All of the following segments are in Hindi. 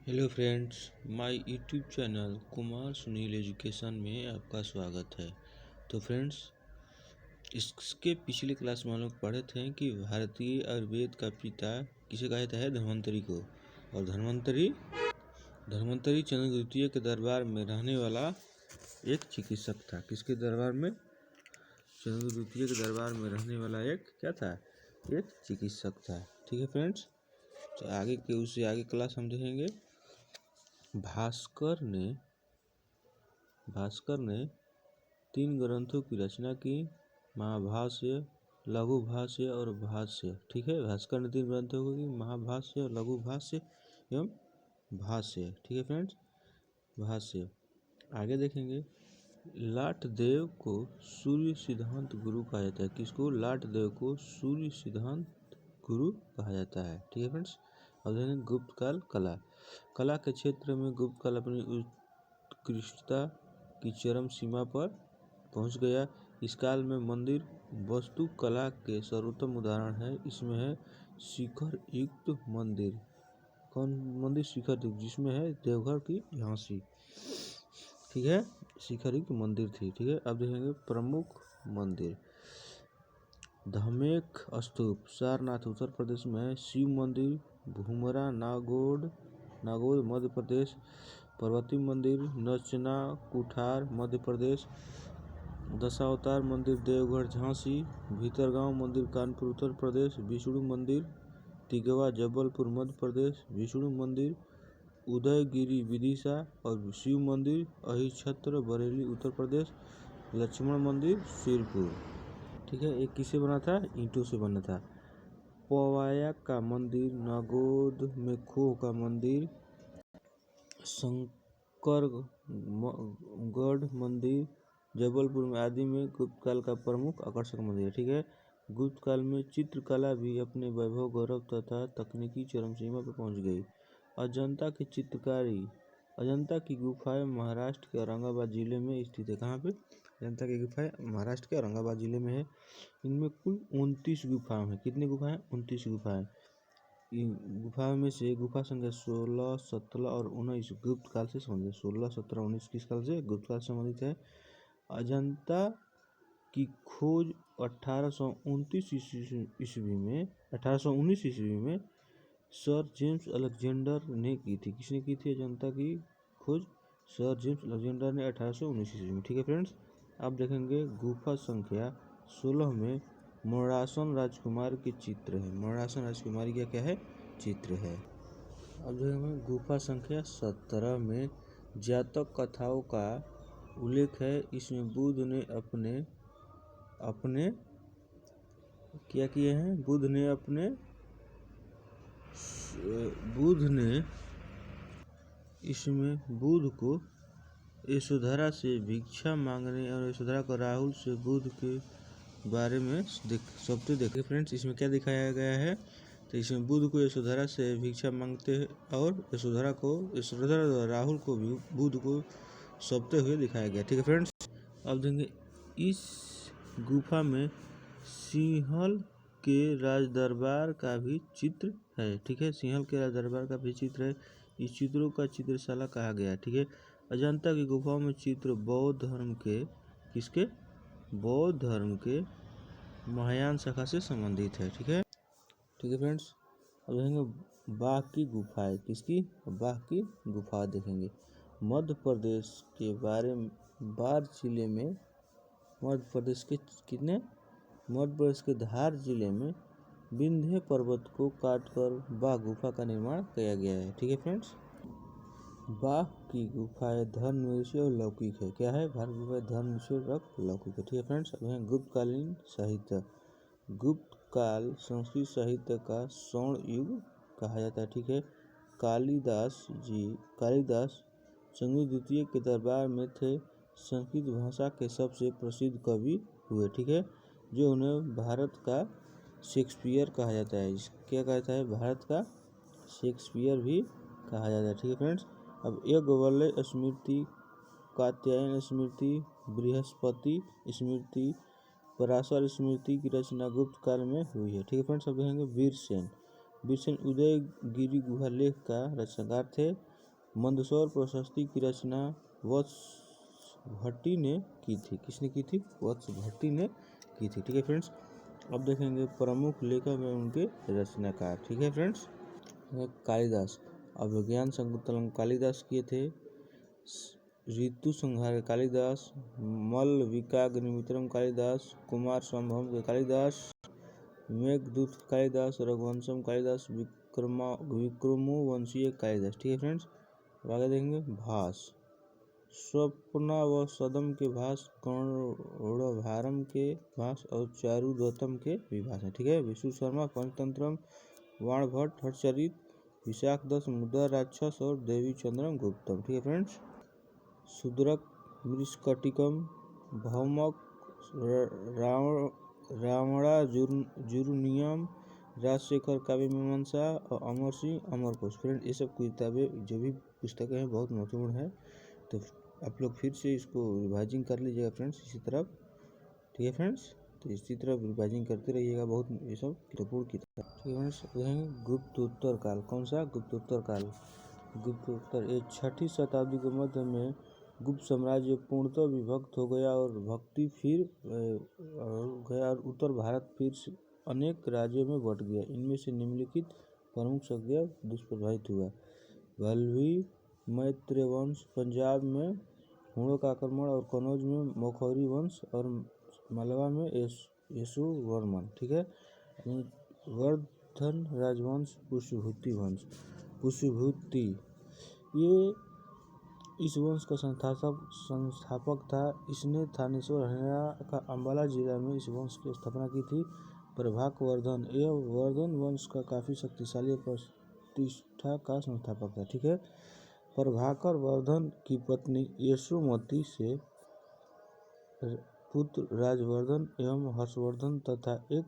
Hello friends, my YouTube channel Kumar Sunil education में आपका स्वागत है। तो फ्रेंड्स, इसके पिछले क्लास में हम लोग पढ़े थे कि भारतीय आयुर्वेद का पिता किसे कहा जाता है? धन्वंतरी को। और धन्वंतरी चंद्रगुप्त द्वितीय के दरबार में रहने वाला एक चिकित्सक था। किसके दरबार में? चंद्रगुप्त द्वितीय के दरबार में रहने वाला एक क्या था? एक चिकित्सक था। ठीक है फ्रेंड्स, तो उससे आगे क्लास हम देखेंगे। भास्कर ने 3 ग्रंथों की रचना की, महाभाष्य, लघु भाष्य और भाष्य। ठीक है, भास्कर ने 3 ग्रंथों की, महाभाष्य, लघु भाष्य एवं भाष्य। ठीक है फ्रेंड्स, भाष्य आगे देखेंगे। लाटदेव को सूर्य सिद्धांत गुरु कहा जाता है। किसको? लाटदेव को सूर्य सिद्धांत गुरु कहा जाता है। ठीक है फ्रेंड्स, अब देखेंगे गुप्त काल कला के क्षेत्र में गुप्त काल अपनी उत्कृष्टता की चरम सीमा पर पहुंच गया। इस काल में मंदिर वास्तु कला के सर्वोत्तम उदाहरण है। इसमें है शिखर युक्त मंदिर। कौन मंदिर? शिखर युक्त, जिसमें है देवघर की झांसी। ठीक है, शिखर युक्त मंदिर थी। ठीक है, अब देखेंगे प्रमुख मंदिर। धमेख स्तूप सारनाथ उत्तर प्रदेश में है। शिव मंदिर भूमरा नागौर मध्य प्रदेश। पार्वती मंदिर नचना कुठार मध्य प्रदेश। दशावतार मंदिर देवघर झांसी। भीतरगांव मंदिर कानपुर उत्तर प्रदेश। विष्णु मंदिर तिगवा जबलपुर मध्य प्रदेश। विष्णु मंदिर उदयगिरी विदिशा। और शिव मंदिर अहिछत्र बरेली उत्तर प्रदेश। लक्ष्मण मंदिर सिरपुर। ठीक है, एक किससे बना था? ईंटों से बना था। पवाया का मंदिर नागौद में खोह का मंदिर। शंकरगढ़ मंदिर जबलपुर में आदि में गुप्त काल का प्रमुख आकर्षक मंदिर है। ठीक है, गुप्त काल में चित्रकला भी अपने वैभव गौरव तथा तकनीकी चरम सीमा पर पहुंच गई। अजंता की चित्रकारी। अजंता की गुफाएं महाराष्ट्र के औरंगाबाद जिले में स्थित है। कहाँ पे? अजंता की गुफाएं महाराष्ट्र के औरंगाबाद जिले में है। इनमें कुल 29 गुफाएं हैं। कितनी गुफाएं? 29 गुफाएं। गुफाओं में से गुफा संख्या 16, 17 और 19 गुप्त काल से संबंधित। 16, 17, 19 किस काल से? गुप्त काल से संबंधित है। अजंता की खोज 1819 ईस्वी में सर जेम्स अलेक्जेंडर ने की थी। किसने की थी अजंता की खोज? सर जेम्स अलेक्जेंडर ने 1819 ईस्वी में। ठीक है फ्रेंड्स, अब देखेंगे गुफा संख्या 16 में मोरासन राजकुमार के चित्र है। मोरासन राजकुमारी का क्या है? चित्र है। अब देखेंगे गुफा संख्या 17 में जातक कथाओं का उल्लेख है। इसमें बुद्ध ने अपने क्या किए हैं? बुद्ध ने इसमें बुद्ध को यशोधरा से भिक्षा मांगने और यशोधरा को राहुल से बुद्ध के बारे में सपने देखे। फ्रेंड्स, इसमें क्या दिखाया गया है? तो इसमें बुद्ध को यशोधरा से भिक्षा मांगते हैं और यशोधरा राहुल को भी बुद्ध को सौंपते हुए दिखाया गया। ठीक है फ्रेंड्स, अब देखेंगे इस गुफा में सिंहल के राजदरबार का भी चित्र है। ठीक है, सिंहल के राजदरबार का भी चित्र है। इस चित्रों का चित्रशाला कहा गया है। ठीक है, अजंता की गुफाओं में चित्र बौद्ध धर्म के किसके? बौद्ध धर्म के महायान शाखा से संबंधित है। ठीक है फ्रेंड्स, अब देखेंगे बाघ की गुफाएं। किसकी? बाघ की गुफा देखेंगे। मध्य प्रदेश के बार जिले में मध्य प्रदेश के धार जिले में विंध्य पर्वत को काटकर बाघ गुफा का निर्माण किया गया है। ठीक है फ्रेंड्स, बाघ की गुफाएं धर्मनिरपेक्ष और लौकिक है। क्या है? बाघ गुफाएं धर्मनिरपेक्ष और लौकिक है। ठीक है फ्रेंड्स, अब यहाँ गुप्तकालीन साहित्य। गुप्त काल संस्कृत साहित्य का स्वर्ण युग कहा जाता है। ठीक है, कालिदास चंद्रगुप्त द्वितीय के दरबार में थे। संस्कृत भाषा के सबसे प्रसिद्ध कवि हुए। ठीक है, जो उन्हें भारत का शेक्सपियर कहा जाता है। क्या कहता है? भारत का शेक्सपियर भी कहा जाता है। ठीक है फ्रेंड्स, अब याज्ञवल्क्य स्मृति, कात्यायन स्मृति, बृहस्पति स्मृति, पराशर स्मृति की रचना गुप्त काल में हुई है। ठीक है फ्रेंड्स, अब देखेंगे वीरसेन उदयगिरी गुहा लेख का रचनाकार थे। मंदसौर प्रशस्ति की रचना वत्स भट्टी ने की थी। किसने की थी? वत्स भट्टी ने की थी। ठीक है फ्रेंड्स, अब देखेंगे प्रमुख लेखक एवं उनके रचनाकार। ठीक है फ्रेंड्स, कालिदास, अभिज्ञान शाकुंतलम कालिदास किए थे। ऋतु संहार कालिदास, मलविकाग्निमित्रम कालिदास, कुमार संभवम के कालिदास, मेघदूत कालिदास, रघुवंशम कालिदास, विक्रमोवंशीय कालिदास। ठीक है फ्रेंड्स, आगे देखेंगे भास, स्वप्नावसदम के भास, कर्णभारम के भास और चारुदत्तम के विभास हैं। ठीक है, विष्णु शर्मा पंचतंत्रम, वाणभट्ट हर्षचरित, विशाख दस मुद्रा राक्षस और देवी चंद्रम गुप्तम। ठीक है फ्रेंड्स, शूद्रक मृष्कटिकम, भौमक, रावणा जुर्नियम, राजशेखर काव्य मीमांसा और अमर सिंह अमरकोश। फ्रेंड, ये सब किताबें जो भी पुस्तकें हैं बहुत महत्वपूर्ण है, तो आप लोग फिर से इसको रिवाइजिंग कर लीजिएगा फ्रेंड्स इसी तरफ। ठीक है फ्रेंड्स, तो इसी तरह रिवाइजिंग करते रहिएगा, बहुत ये सब महत्वपूर्ण किताब। ठीक है फ्रेंड्स, गुप्तोत्तर काल। कौन सा? गुप्तोत्तर काल। गुप्तोत्तर, ये 6ठी शताब्दी के मध्य में गुप्त साम्राज्य पूर्णतः विभक्त हो गया और उत्तर भारत फिर से अनेक राज्यों में बंट गया। इनमें से निम्नलिखित प्रमुख शक्तियाँ दुष्प्रभावित हुआ। भल्भी मैत्रेय वंश, पंजाब में हुणों का आक्रमण और कनौज में मौखरी वंश और मालवा में यशोवर्मन। ठीक है, वर्धन राजवंश, पुष्यभूति वंश, पुष्यभूति ये इस वंश का संस्थापक था। इसने थानेश्वर हरियाणा का अंबाला जिला में इस वंश की स्थापना की थी। प्रभाक वर्धन, यह वर्धन वंश का काफी शक्तिशाली प्रतिष्ठा का संस्थापक था। ठीक है, प्रभाकर वर्धन की पत्नी यशोमती से पुत्र राजवर्धन एवं हर्षवर्धन तथा एक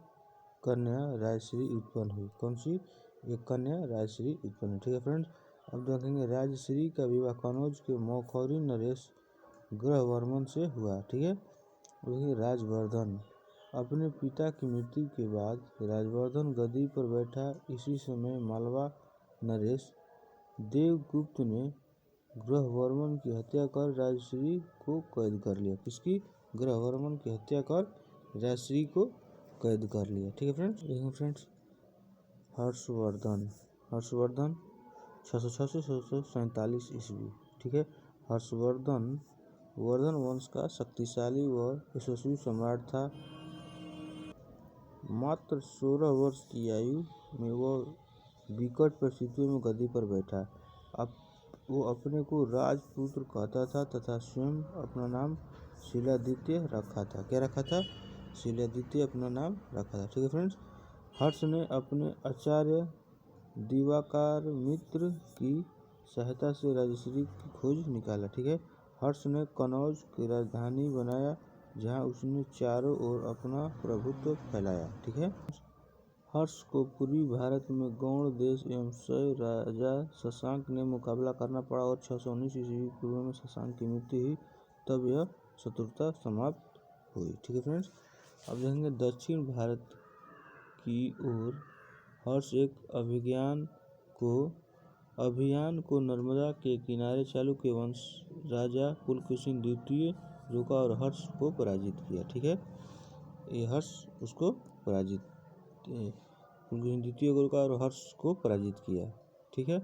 कन्या राजश्री उत्पन्न हुई। कौन सी? एक कन्या राजश्री उत्पन्न हुई। ठीक है फ्रेंड्स, अब देखेंगे राजश्री का विवाह कनौज के मौखरी नरेश ग्रहवर्मन से हुआ। ठीक है, राजवर्धन, अपने पिता की मृत्यु के बाद राजवर्धन गद्दी पर बैठा। इसी समय मालवा नरेश देवगुप्त ने ग्रहवर्मन की हत्या कर राजश्री को कैद कर लिया। किसकी? ग्रहवर्मन की हत्या कर राजश्री को कैद कर लिया। ठीक है फ्रेंड्स, देखो फ्रेंड्स, हर्षवर्धन 666 से 647 ईस्वी। ठीक है, हर्षवर्धन वर्धन वंश का शक्तिशाली व यशस्वी सम्राट था। मात्र 16 वर्ष की आयु में वह विकट परिस्थितियों में गद्दी पर बैठा। वो अपने को राजपुत्र कहता था तथा स्वयं अपना नाम शिलादित्य रखा था। क्या रखा था? शिलादित्य अपना नाम रखा था। ठीक है फ्रेंड्स, हर्ष ने अपने आचार्य दिवाकर मित्र की सहायता से राजश्री की खोज निकाला। ठीक है, हर्ष ने कनौज की राजधानी बनाया जहां उसने चारों ओर अपना प्रभुत्व फैलाया। ठीक है, हर्ष को पूर्वी भारत में गौड़ देश एवं शय राजा शशांक ने मुकाबला करना पड़ा और 619 ईस्वी पूर्व में शशांक की मृत्यु हुई, तब यह शत्रुता समाप्त हुई। ठीक है फ्रेंड्स, अब देखेंगे दक्षिण भारत की ओर हर्ष एक अभियान को नर्मदा के किनारे चालुक्य वंश राजा पुलकेशिन द्वितीय रोका और हर्ष को पराजित किया। ठीक है, ये हर्ष उसको पराजित पुलकेशिन द्वितीय को रोका और हर्ष को पराजित किया। ठीक है,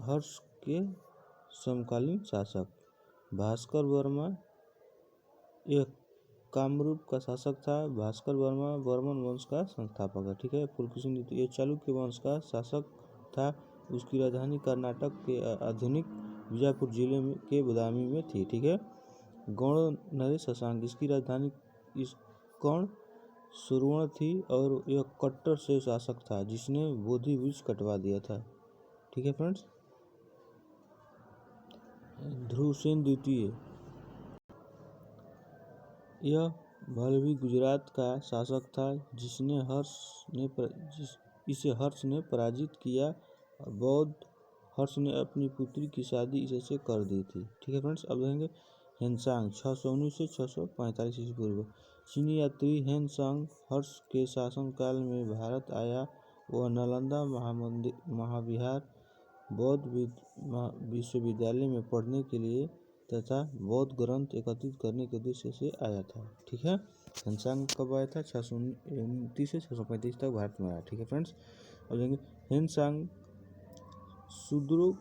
हर्ष के समकालीन शासक भास्कर वर्मा, यह कामरूप का शासक था। भास्कर वर्मा वर्मन वंश का संस्थापक है। ठीक है, पुलकेशिन द्वितीय चालुक्य वंश का शासक था। उसकी राजधानी कर्नाटक के आधुनिक बीजापुर जिले के बदामी में थी। ठीक है, गौड़ नरेश शशांक, इसकी राजधानी इस कर्ण सुवर्ण थी और यह कट्टर से शासक था जिसने बोधि वृक्ष कटवा दिया था। ठीक है फ्रेंड्स, ध्रुवसेन द्वितीय, यह भल्भी गुजरात का शासक था इसे हर्ष ने पराजित किया और बौद्ध हर्ष ने अपनी पुत्री की शादी इससे कर दी थी। ठीक है फ्रेंड्स, अब देखेंगे हेनसांग 619 से 645 ईस्वी पूर्व। चीनी यात्री हेनसांग हर्ष के शासनकाल में भारत आया। वह नालंदा महाविहार बौद्ध विश्वविद्यालय में पढ़ने के लिए तथा बौद्ध ग्रंथ एकत्रित करने के उद्देश्य से आया था। ठीक है, हेनसांग कब आया था? 629 से 635 तक भारत में आया। ठीक है फ्रेंड्स, अब देखेंगे हेनसांग शूद्रों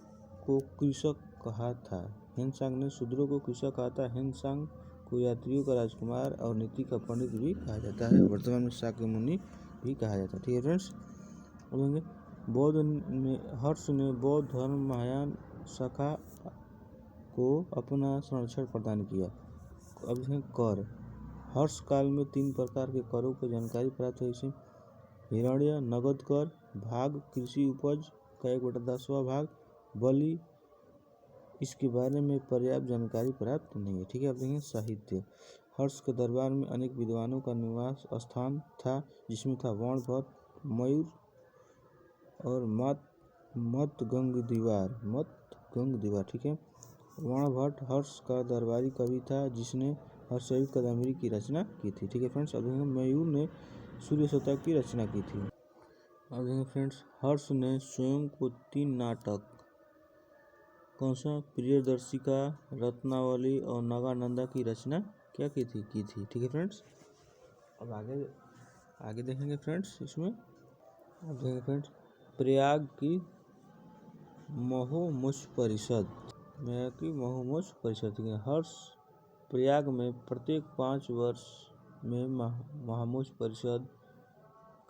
को कृषक कहा था। हेनसांग ने शूद्रों को कृषक कहा था। हेनसांग को यात्रियों का राजकुमार और नीति का पंडित भी कहा जाता है। वर्तमान में शाक्य मुनि भी कहा जाता है। ठीक है फ्रेंड्स, अब देखेंगे हर्ष ने बौद्ध धर्म महायान शाखा को अपना संरक्षण प्रदान किया। अब देखें कर। हर्ष काल में 3 प्रकार के करों की जानकारी प्राप्त हुई। इसमें हिरण्य नगद कर, भाग कृषि उपज का 1/10वां भाग, बलि इसके बारे में पर्याप्त जानकारी प्राप्त नहीं है। ठीक है, अब देखेंगे साहित्य। हर्ष के दरबार में अनेक विद्वानों का निवास स्थान था, जिसमें था वर्णभट्ट, मयूर और मतगंग दीवार। ठीक है, वर्णभट्ट हर्ष का दरबारी कवि था, जिसने हर्षचरित कादंबरी की रचना की थी। ठीक है फ्रेंड्स, अब देखेंगे मयूर ने सूर्य शतक की रचना की थी। अब देखेंगे फ्रेंड्स, हर्ष ने स्वयं को 3 नाटक कौन सा प्रियदर्शिका, रत्नावली और नागानंदा की रचना क्या की थी? ठीक है फ्रेंड्स, अब आगे देखेंगे फ्रेंड्स। इसमें अब देखेंगे फ्रेंड्स, प्रयाग की महोमुष परिषद। ठीक है, हर्ष प्रयाग में प्रत्येक 5 वर्ष में महामुष परिषद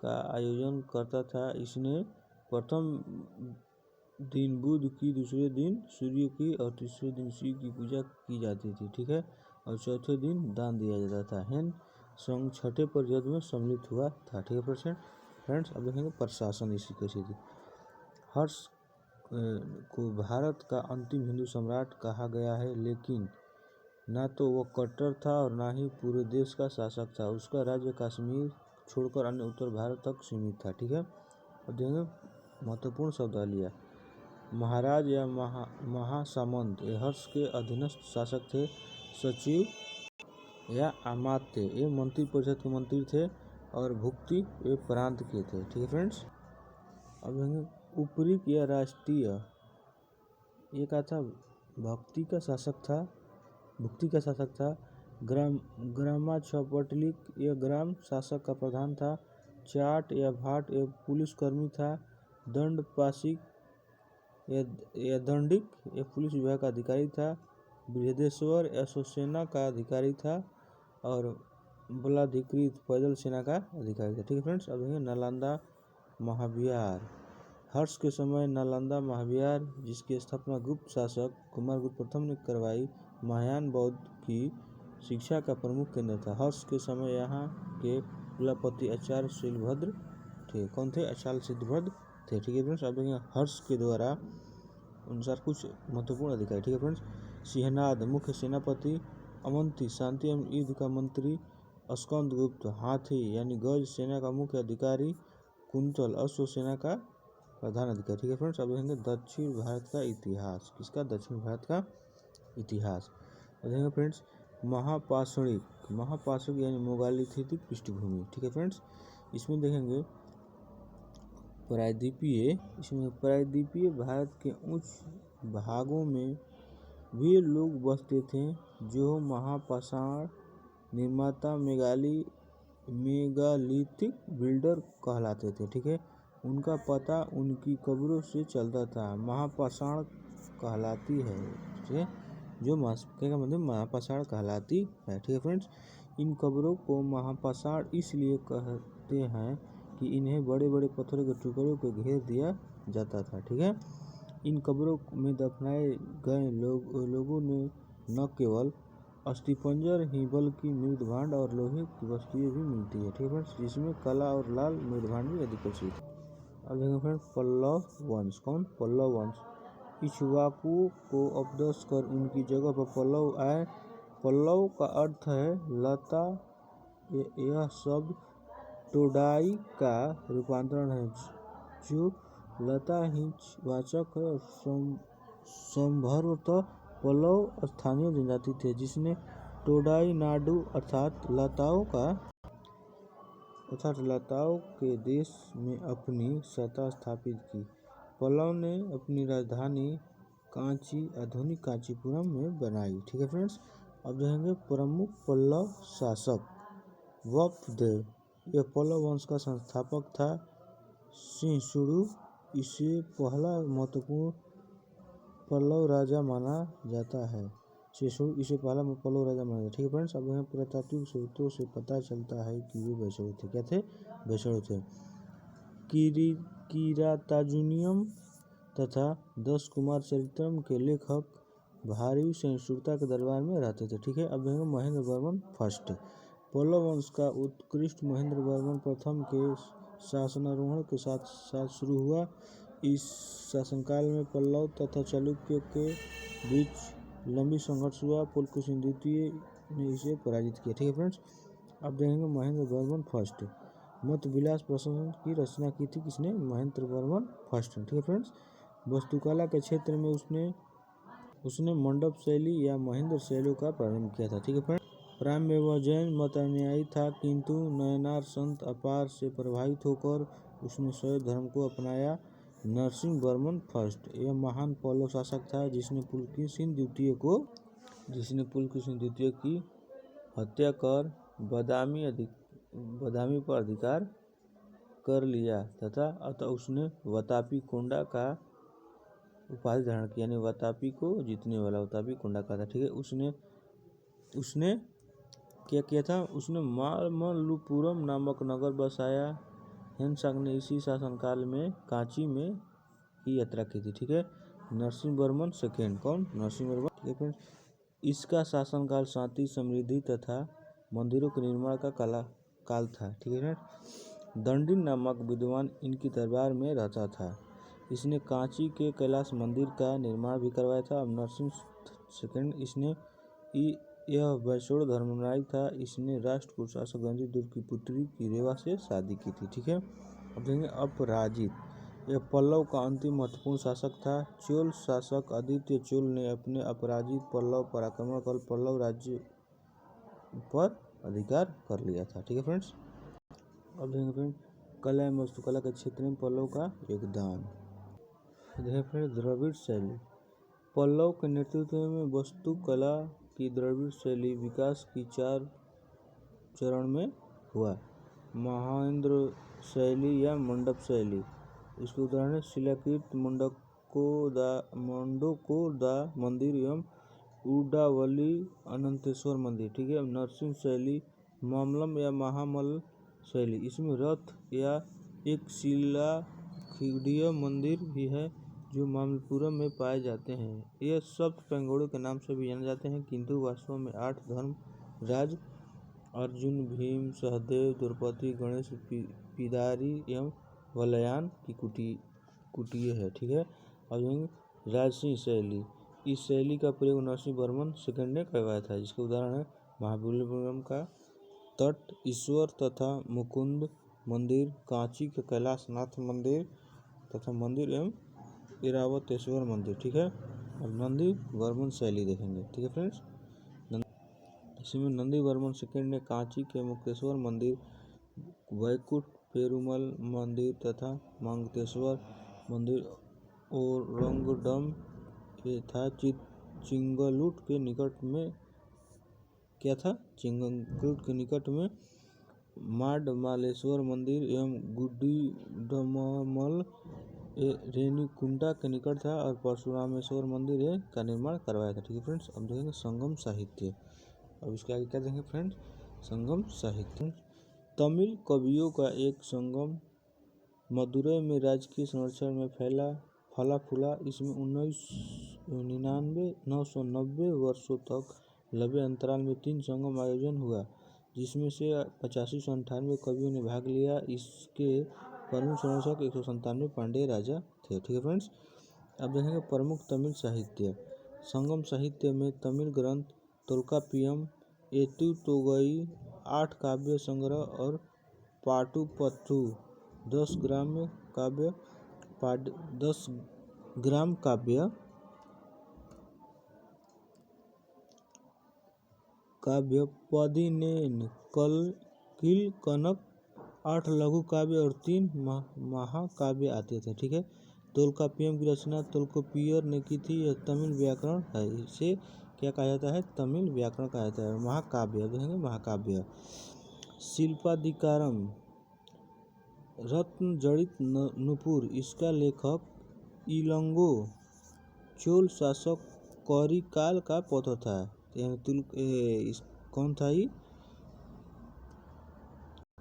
का आयोजन करता था। इसने प्रथम दिन बुध की, दूसरे दिन सूर्य की और तीसरे दिन शिव की पूजा की जाती थी। ठीक है, और चौथे दिन दान दिया जाता था। हेन संघ छठे परिषद में सम्मिलित हुआ था। ठीक है फ्रेंड्स, अब देखेंगे प्रशासन इसी कैसी थी। हर्ष को भारत का अंतिम हिंदू सम्राट कहा गया है, लेकिन ना तो वह कट्टर था और ना ही पूरे देश का शासक था। उसका राज्य कश्मीर छोड़कर अन्य उत्तर भारत तक सीमित था। ठीक है, अब देखेंगे महत्वपूर्ण शब्दावलियाँ। महाराज या महासामंत ये हर्ष के अधीनस्थ शासक थे। सचिव या अमात्य ये मंत्री परिषद के मंत्री थे, और भुक्ति ये प्रांत के थे। ठीक है फ्रेंड्स, अब देखेंगे उपरिक या राष्ट्रीय ये क्या था? भुक्ति का शासक था। ग्रामाछपटलिक यह ग्राम शासक का प्रधान था। चाट या भाट यह पुलिसकर्मी था। दंडपाशिक या दंडिक यह पुलिस विभाग का अधिकारी था। बृहदेश्वर या सेना का अधिकारी था, और बलाधिकृत पैदल सेना का अधिकारी था। ठीक है फ्रेंड्स, अब देखेंगे नालंदा महाविहार। हर्ष के समय नालंदा महाविहार, जिसकी स्थापना गुप्त शासक कुमारगुप्त प्रथम ने करवाई, महायान बौद्ध की शिक्षा का प्रमुख केंद्र था। हर्ष के समय यहाँ के कुलपति आचार्य शीलभद्र थे। कौन थे? आचार्य शीलभद्र थे। ठीक है फ्रेंड्स, अब देखेंगे हर्ष के द्वारा अनुसार कुछ महत्वपूर्ण अधिकारी। ठीक है फ्रेंड्स, सिंहनाद मुख्य सेनापति, अवंती शांति एवं युद्ध का मंत्री, स्कंदगुप्त हाथी यानी गज सेना का मुख्य अधिकारी, कुंतल अश्व सेना का प्रधान अधिकारी। ठीक है फ्रेंड्स, अब देखेंगे दक्षिण भारत का इतिहास। किसका? दक्षिण भारत का इतिहास। अब देखेंगे फ्रेंड्स महापाषाणिक यानी मेगालिथिक पृष्ठभूमि। ठीक है फ्रेंड्स, इसमें देखेंगे प्रायद्वीपीय भारत के उच्च भागों में वे लोग बसते थे जो महापाषाण निर्माता मेगालिथिक बिल्डर कहलाते थे। ठीक है, उनका पता उनकी कब्रों से चलता था। महापाषाण कहलाती है, ठीक है, जो महापाषाण कहलाती है। ठीक है फ्रेंड्स, इन कब्रों को महापाषाण इसलिए कहते हैं कि इन्हें बड़े बड़े पत्थरों के टुकड़ों को घेर दिया जाता था। ठीक है, इन कब्रों में दफनाए गए लोगों ने न केवल अस्थिपंजर ही बल्कि मृदभांड और लोहे की वस्तुएं भी मिलती है। ठीक है फ्रेंड्स, जिसमें काला और लाल मृदभांड भी अधिक प्रचलित है। अब देखेंगे फ्रेंड्स पल्लव वंश। कौन? पल्लव वंश। इक्ष्वाकुओं को अपदस्थ कर उनकी जगह पर पल्लव आए। पल्लव का अर्थ है लता। यह शब्द टोडाई का रूपांतरण है, जो लता ही वाचक है। संभवतः पल्लव स्थानीय जनजाति थे, जिसने टोडाई नाडु अर्थात लताओं के देश में अपनी सत्ता स्थापित की। पल्लव ने अपनी राजधानी कांची आधुनिक कांचीपुरम में बनाई। ठीक है फ्रेंड्स, अब देखेंगे प्रमुख पल्लव शासक। वप्पदेव, यह पल्लव वंश का संस्थापक था। सिंहनुड़, इसे पहला महत्वपूर्ण पल्लव राजा माना जाता है। सिंहनुड़ इसे पहला पल्लव राजा माना जाता है। ठीक है फ्रेंड्स, अब यहाँ पुरातात्विक स्रोतों से पता चलता है कि वे वैष्णव थे। क्या थे? वैष्णव थे। किरातार्जुनीयम तथा 10 कुमार चरित्रम के लेखक भारी सहिष्णुता के दरबार में रहते थे। ठीक है, अब देखेंगे महेंद्र वर्मन फर्स्ट। पल्लव वंश का उत्कृष्ट महेंद्र वर्मन प्रथम के शासनारोहण के साथ साथ शुरू हुआ। इस शासनकाल में पल्लव तथा चालुक्यों के बीच लंबी संघर्ष हुआ। पुलकेशिन द्वितीय ने इसे पराजित किया। ठीक है फ्रेंड्स, अब देखेंगे महेंद्र वर्मन फर्स्ट। मत विलास प्रशंसन की रचना की थी किसने? महेंद्र वर्मन फर्स्ट। ठीक है फ्रेंड्स, वास्तुकला के क्षेत्र में उसने मंडप शैली या महेंद्र शैलियों का प्रारंभ किया था। ठीक है फ्रेंड्स, प्रारंभ में वह जैन मतानुयायी था, किंतु नयनार संत अपार से प्रभावित होकर उसने शैव धर्म को अपनाया। नरसिंह वर्मन फर्स्ट, यह महान पल्लव शासक था जिसने पुलकेशिन द्वितीय की हत्या कर बदामी पर अधिकार कर लिया तथा अतः उसने वातापी कोंडा का उपाधि धारण किया, यानी वातापी को जीतने वाला वातापी कोंडा का था। ठीक है, उसने क्या किया था? उसने मामल्लपुरम नामक नगर बसाया। हेनसांग ने इसी शासनकाल में कांची में की यात्रा की थी। ठीक है, नरसिंह वर्मन सेकेंड। कौन? नरसिंह वर्मन। ठीक है फ्रेंड्स, इसका शासनकाल शांति समृद्धि तथा मंदिरों के निर्माण का काल था। ठीक है फ्रेंड्स, दंडिन नामक विद्वान इनकी दरबार में रहता था। इसने कांची के कैलाश मंदिर का निर्माण भी करवाया था। अब नरसिंह सेकेंड यह वैष्णव धर्मनायक था। इसने राष्ट्रकूट शासक गंगीदुर की पुत्री की रेवा से शादी की थी। ठीक है, अब देखेंगे अपराजित। यह पल्लव का अंतिम महत्वपूर्ण शासक था। चोल शासक आदित्य चोल ने अपने अपराजित पल्लव पर आक्रमण कर पल्लव राज्य पर अधिकार कर लिया था। ठीक है फ्रेंड्स, अब देखेंगे फ्रेंड कला एवं वास्तुकला के क्षेत्र में पल्लव का योगदान। देखिए फ्रेंड, द्रविड़ शैली। पल्लव के नेतृत्व में वास्तुकला की द्रविड़ शैली विकास की 4 चरण में हुआ। महेंद्र शैली या मंडप शैली, इसके उदाहरण है शिलाकृत मंडोकोदा मंदिर एवं उडावली अनंतेश्वर मंदिर। ठीक है, नरसिंह शैली मामल्लम या महामल्ल शैली, इसमें रथ या एक शिलाखंडीय मंदिर भी है जो मामल्लपुरम में पाए जाते हैं। ये सप्त पेंगोड़ों के नाम से भी जाने जाते हैं, किंतु वास्तव में 8 धर्मराज अर्जुन, भीम, सहदेव, द्रौपदी, गणेश, पिदारी एवं वलयान की कुटिया है। ठीक है, और राजसिंह शैली, इस शैली का प्रयोग नरसिंह वर्मन सेकेंड ने करवाया था, जिसके उदाहरण है महाबलीपुरम का तट ईश्वर तथा मुकुंद मंदिर, कांची के कैलाशनाथ मंदिर तथा मंदिर एवं ऐरावतेश्वर मंदिर। ठीक है, अब नंदी वर्मन शैली देखेंगे। ठीक है फ्रेंड्स, इसमें नंदी वर्मन सेकेंड ने कांची के मुक्तेश्वर मंदिर, वैकुंठ पेरुमल मंदिर तथा मांगतेश्वर मंदिर औरंगडम था। चिंगलूट के निकट में क्या था? चिंगलूट के निकट में माडमालेश्वर मंदिर एवं गुड्डीडमल रेणुकुंडा के निकट था और परशुरामेश्वर मंदिर का निर्माण करवाया था। ठीक है फ्रेंड्स, अब देखेंगे संगम साहित्य। अब इसके आगे क्या देखेंगे फ्रेंड्स? संगम साहित्य। तमिल कवियों का एक संगम मदुरई में राजकीय संरक्षण में फला फूला। इसमें 990 वर्षों तक लंबे अंतराल में 3 संगम आयोजन हुआ, जिसमें से 8598 कवियों ने भाग लिया। इसके प्रमुख संरक्षक 197 पांड्य राजा थे। ठीक है फ्रेंड्स, अब देखेंगे प्रमुख तमिल साहित्य। संगम साहित्य में तमिल ग्रंथ तोल्काप्पियम, एतुतोगई, 8 काव्य संग्रह और पाटुपत्तु 10 ग्राम काव्य पदिनेन कीलकनक 8 लघु काव्य और 3 महाकाव्य आते थे। ठीक है, तोल्काप्पियम की रचना तोल्काप्पियर ने की थी। यह तमिल व्याकरण है। इसे क्या कहा जाता है? तमिल व्याकरण कहा जाता है। महाकाव्य देखेंगे, महाकाव्य। शिल्पाधिकारम रत्न जड़ित नुपुर, इसका लेखक इलंगो चोल शासक करिकाल का पौत्र था। कौन था ये?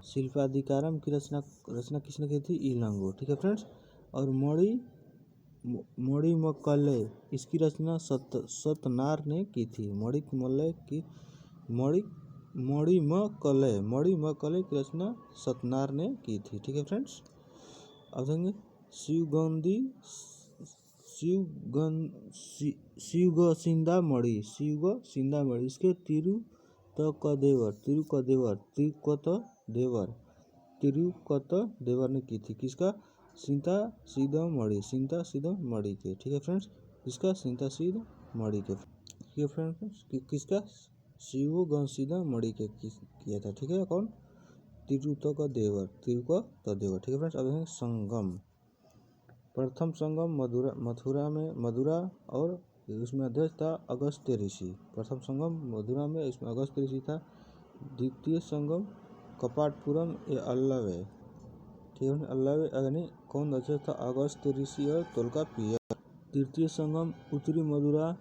शिल्पाधिकारम की रचना किसने की थी? इलंगो। ठीक है फ्रेंड्स। और मणिमक्कले, इसकी रचना सतनार ने की थी। मणिमक्कले की रचना सतनार ने की थी। ठीक है फ्रेंड्स। अब देखेंगे शिवगसिंदा मणि, इसके तिरुकतदेवर ने की थी। किसका? सीता सीधम मणि के। ठीक है फ्रेंड्स। इसका सीता सीध मणि के। ठीक है फ्रेंड्स। किसका? शिवगसिंदा मणि के किया था। ठीक है। कौन? तिरुकतदेवर। ठीक है फ्रेंड्स। अब देखेंगे संगम। प्रथम संगम मथुरा और उसमें अध्यक्ष था अगस्त्य ऋषि। प्रथम संगम मथुरा में, इसमें अगस्त्य ऋषि था। द्वितीय संगम कपाटपुरम या अल्लवे। ठीक है। अल्लवे यानी कौन अध्यक्ष था? अगस्त्य ऋषि और तोल्काप्पियर। तृतीय संगम उत्तरी मथुरा,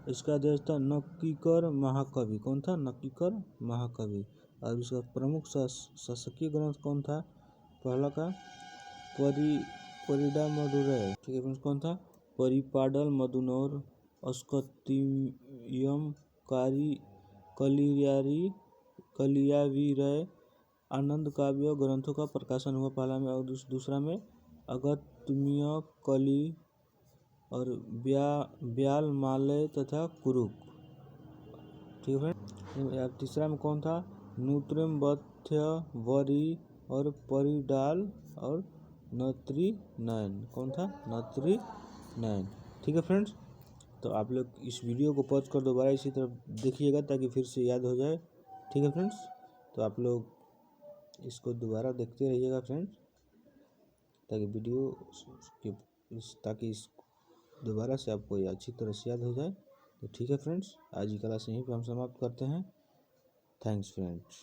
इसका अध्यक्ष था नक्कीकर महाकवि। कौन था? नक्कीकर महाकवि। और इसका प्रमुख शासकीय ग्रंथ कौन था? पहला का परिडा मदुरै। ठीक है फ्रेंड्स। कौन था? परिपाडल मदुनौर अस्कतियम कलियाविरय आनंद काव्य ग्रंथों का प्रकाशन हुआ। पहला में। और दूसरा में अगत्य कलि और व्यालमालय तथा कुरुक। ठीक है। तीसरा में कौन था? नूत्रमवत्य वरी और परिडाल और नैन। कौन था? नैन। ठीक है फ्रेंड्स। तो आप लोग इस वीडियो को पॉज कर दोबारा इसी तरफ देखिएगा ताकि फिर से याद हो जाए। ठीक है फ्रेंड्स। तो आप लोग इसको दोबारा देखते रहिएगा फ्रेंड्स, ताकि दोबारा से आपको ये अच्छी तरह से याद हो जाए। तो ठीक है फ्रेंड्स, आज की क्लास यहीं पर हम समाप्त करते हैं। Thanks friends.